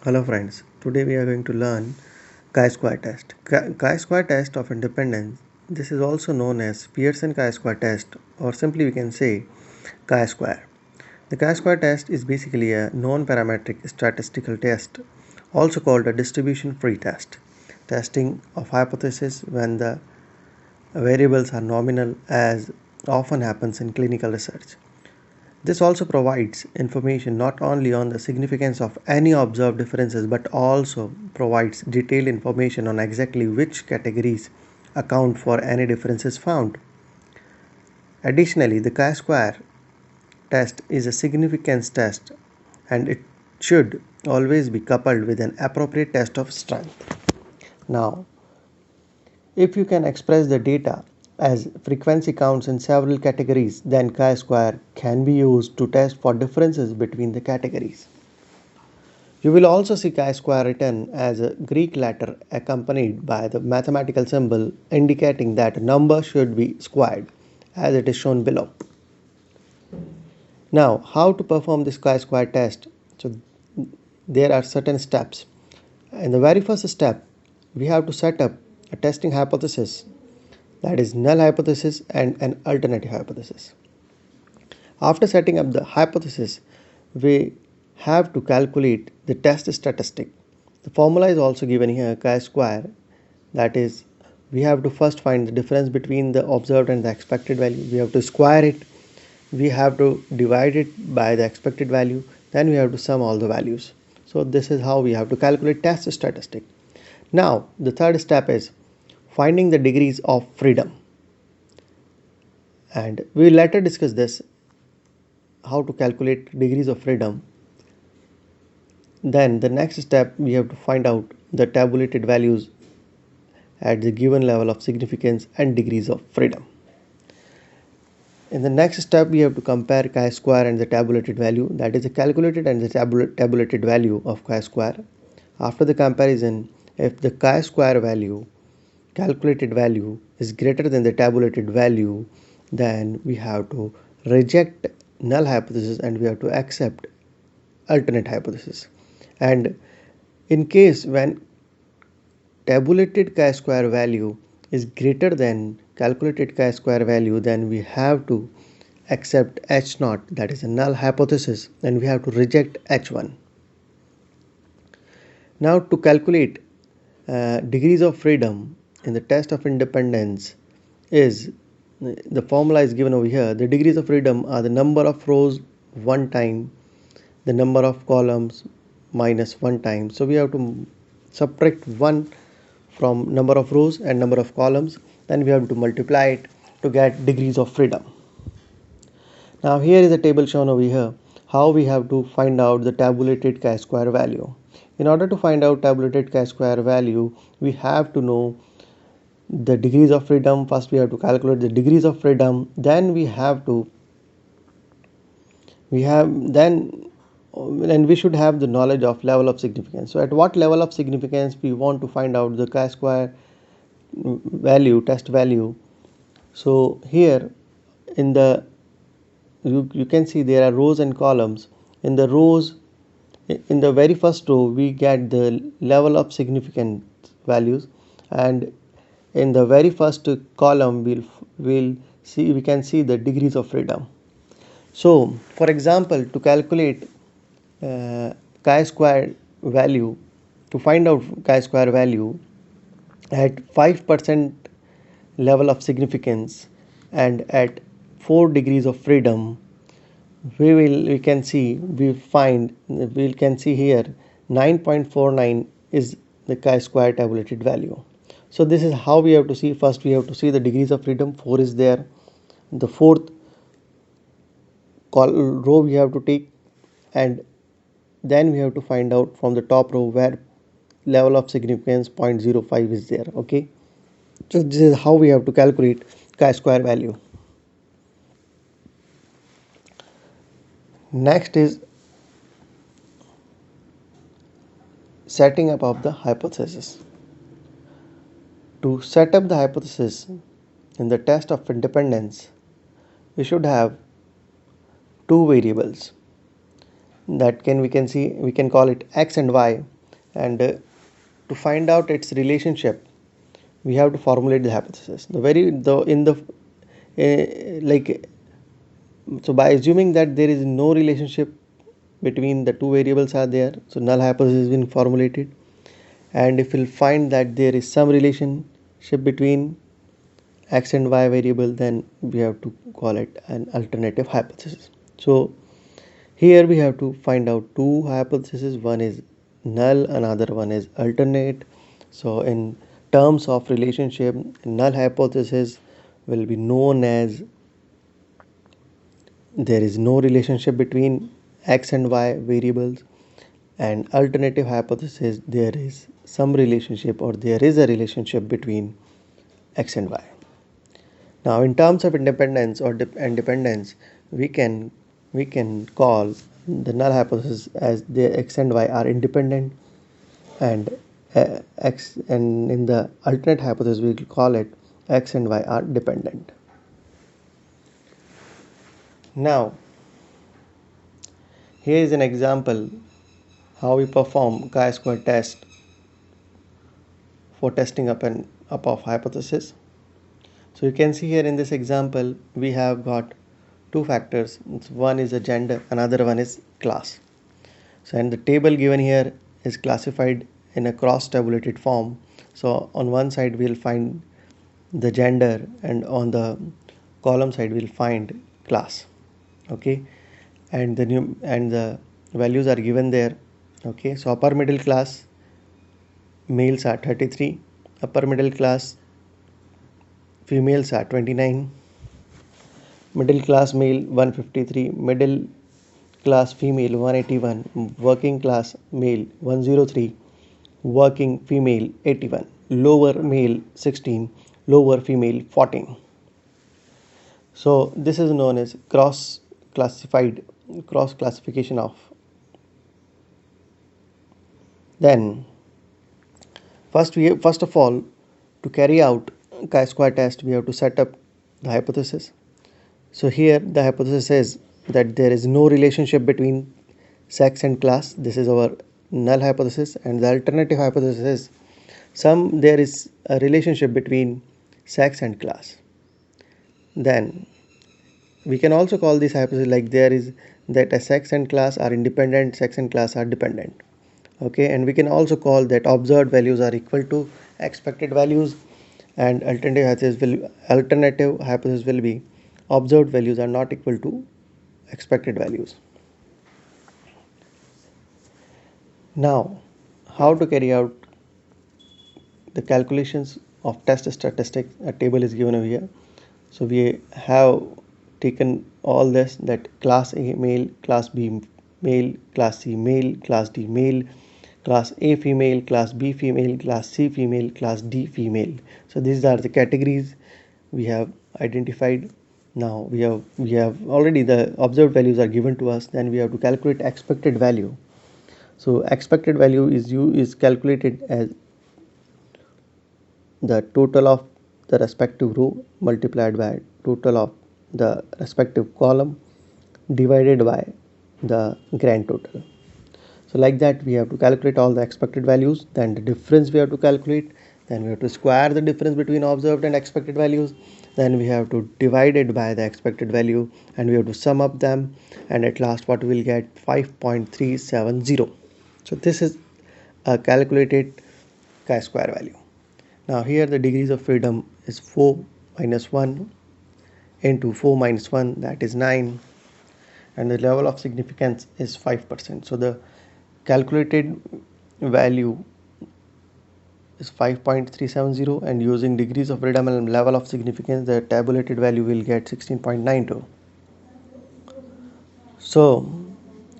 Hello friends, today we are going to learn chi-square test. Chi-square test of independence, this is also known as Pearson chi-square test, or simply we can say chi-square. The chi-square test is basically a non-parametric statistical test, also called a distribution-free test, testing of hypothesis when the variables are nominal, as often happens in clinical research. This also provides information not only on the significance of any observed differences but also provides detailed information on exactly which categories account for any differences found. Additionally, the chi-square test is a significance test and it should always be coupled with an appropriate test of strength. Now, if you can express the data as frequency counts in several categories, then chi-square can be used to test for differences between the categories. You will also see chi-square written as a Greek letter accompanied by the mathematical symbol indicating that a number should be squared, as it is shown below. Now, how to perform this chi-square test? So, there are certain steps. In the very first step, we have to set up a testing hypothesis, that is null hypothesis and an alternative hypothesis. After setting up the hypothesis, we have to calculate the test statistic. The formula is also given here, chi-square, that is we have to first find the difference between the observed and the expected value. We have to square it, we have to divide it by the expected value, then we have to sum all the values. So this is how we have to calculate test statistic. Now the third step is finding the degrees of freedom, and we will later discuss this, how to calculate degrees of freedom. Then the next step, we have to find out the tabulated values at the given level of significance and degrees of freedom. In the next step, we have to compare chi-square and the tabulated value, that is the calculated and the tabulated value of chi-square. After the comparison, if the chi-square value, calculated value, is greater than the tabulated value, then we have to reject null hypothesis and we have to accept alternate hypothesis. And in case when tabulated chi-square value is greater than calculated chi-square value, then we have to accept H0, that is a null hypothesis, and we have to reject H1. Now to calculate degrees of freedom in the test of independence, is the formula is given over here. The degrees of freedom are the number of rows one time the number of columns minus one time. So we have to subtract 1 from number of rows and number of columns, then we have to multiply it to get degrees of freedom. Now here is a table shown over here, how we have to find out the tabulated chi-square value. In order to find out tabulated chi-square value, we have to know the degrees of freedom. First we have to calculate the degrees of freedom, then we should have the knowledge of level of significance. So at what level of significance we want to find out the chi-square value, test value. So here in the you can see there are rows and columns. In the rows, in the very first row we get the level of significance values, and in the very first column we can see the degrees of freedom. So for example, to calculate chi-square value, to find out chi-square value at 5% level of significance and at 4 degrees of freedom, we can see here 9.49 is the chi-square tabulated value. So this is how we have to see. First we have to see the degrees of freedom. 4 is there. The fourth row we have to take, and then we have to find out from the top row where level of significance 0.05 is there. Okay, so this is how we have to calculate chi-square value. Next is setting up of the hypothesis. To set up the hypothesis in the test of independence, we should have two variables. that can we can call it x and y, and to find out its relationship we have to formulate the hypothesis. Like, so by assuming that there is no relationship between the two variables are there, so null hypothesis has been formulated. And if we'll find that there is some relationship between x and y variable, then we have to call it an alternative hypothesis. So here we have to find out two hypotheses, one is null, another one is alternate. So in terms of relationship, null hypothesis will be known as there is no relationship between x and y variables, and alternative hypothesis there is some relationship or there is a relationship between x and y. Now in terms of independence or independence, we can call the null hypothesis as the x and y are independent, and x, and in the alternate hypothesis we will call it x and y are dependent. Now here is an example how we perform chi-square test for testing up of hypothesis. So you can see here in this example we have got two factors. One is a gender, another one is class. So and the table given here is classified in a cross tabulated form. So on one side we'll find the gender, and on the column side we'll find class. Okay, and the values are given there. Okay, so upper middle class males are 33, upper middle class females are 29, middle class male 153, middle class female 181, working class male 103, working female 81, lower male 16, lower female 14. So this is known as cross classification of. Then first of all, to carry out chi-square test we have to set up the hypothesis. So here the hypothesis says that there is no relationship between sex and class. This is our null hypothesis, and the alternative hypothesis is there is a relationship between sex and class. Then we can also call this hypothesis like there is that a sex and class are independent, sex and class are dependent. Okay, and we can also call that observed values are equal to expected values, and alternative hypothesis will be observed values are not equal to expected values. Now, how to carry out the calculations of test statistics? A table is given over here. So we have taken all this, that class A male, class B male, class C male, class D male, class A female, class B female, class C female, class D female. So these are the categories we have identified. Now we have already the observed values are given to us. Then we have to calculate expected value. So expected value is calculated as the total of the respective row multiplied by total of the respective column divided by the grand total. So like that we have to calculate all the expected values, then the difference we have to calculate, then we have to square the difference between observed and expected values, then we have to divide it by the expected value, and we have to sum up them, and at last what we will get 5.370. So this is a calculated chi-square value. Now here the degrees of freedom is 4 minus 1 into 4 minus 1, that is 9, and the level of significance is 5%. So the calculated value is 5.370, and using degrees of freedom and level of significance the tabulated value will get 16.92. So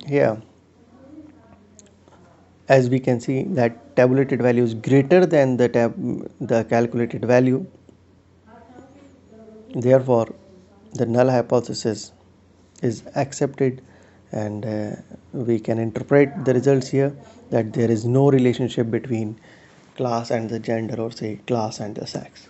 here as we can see that tabulated value is greater than the calculated value, therefore the null hypothesis is accepted, and we can interpret the results here that there is no relationship between class and the gender, or say class and the sex.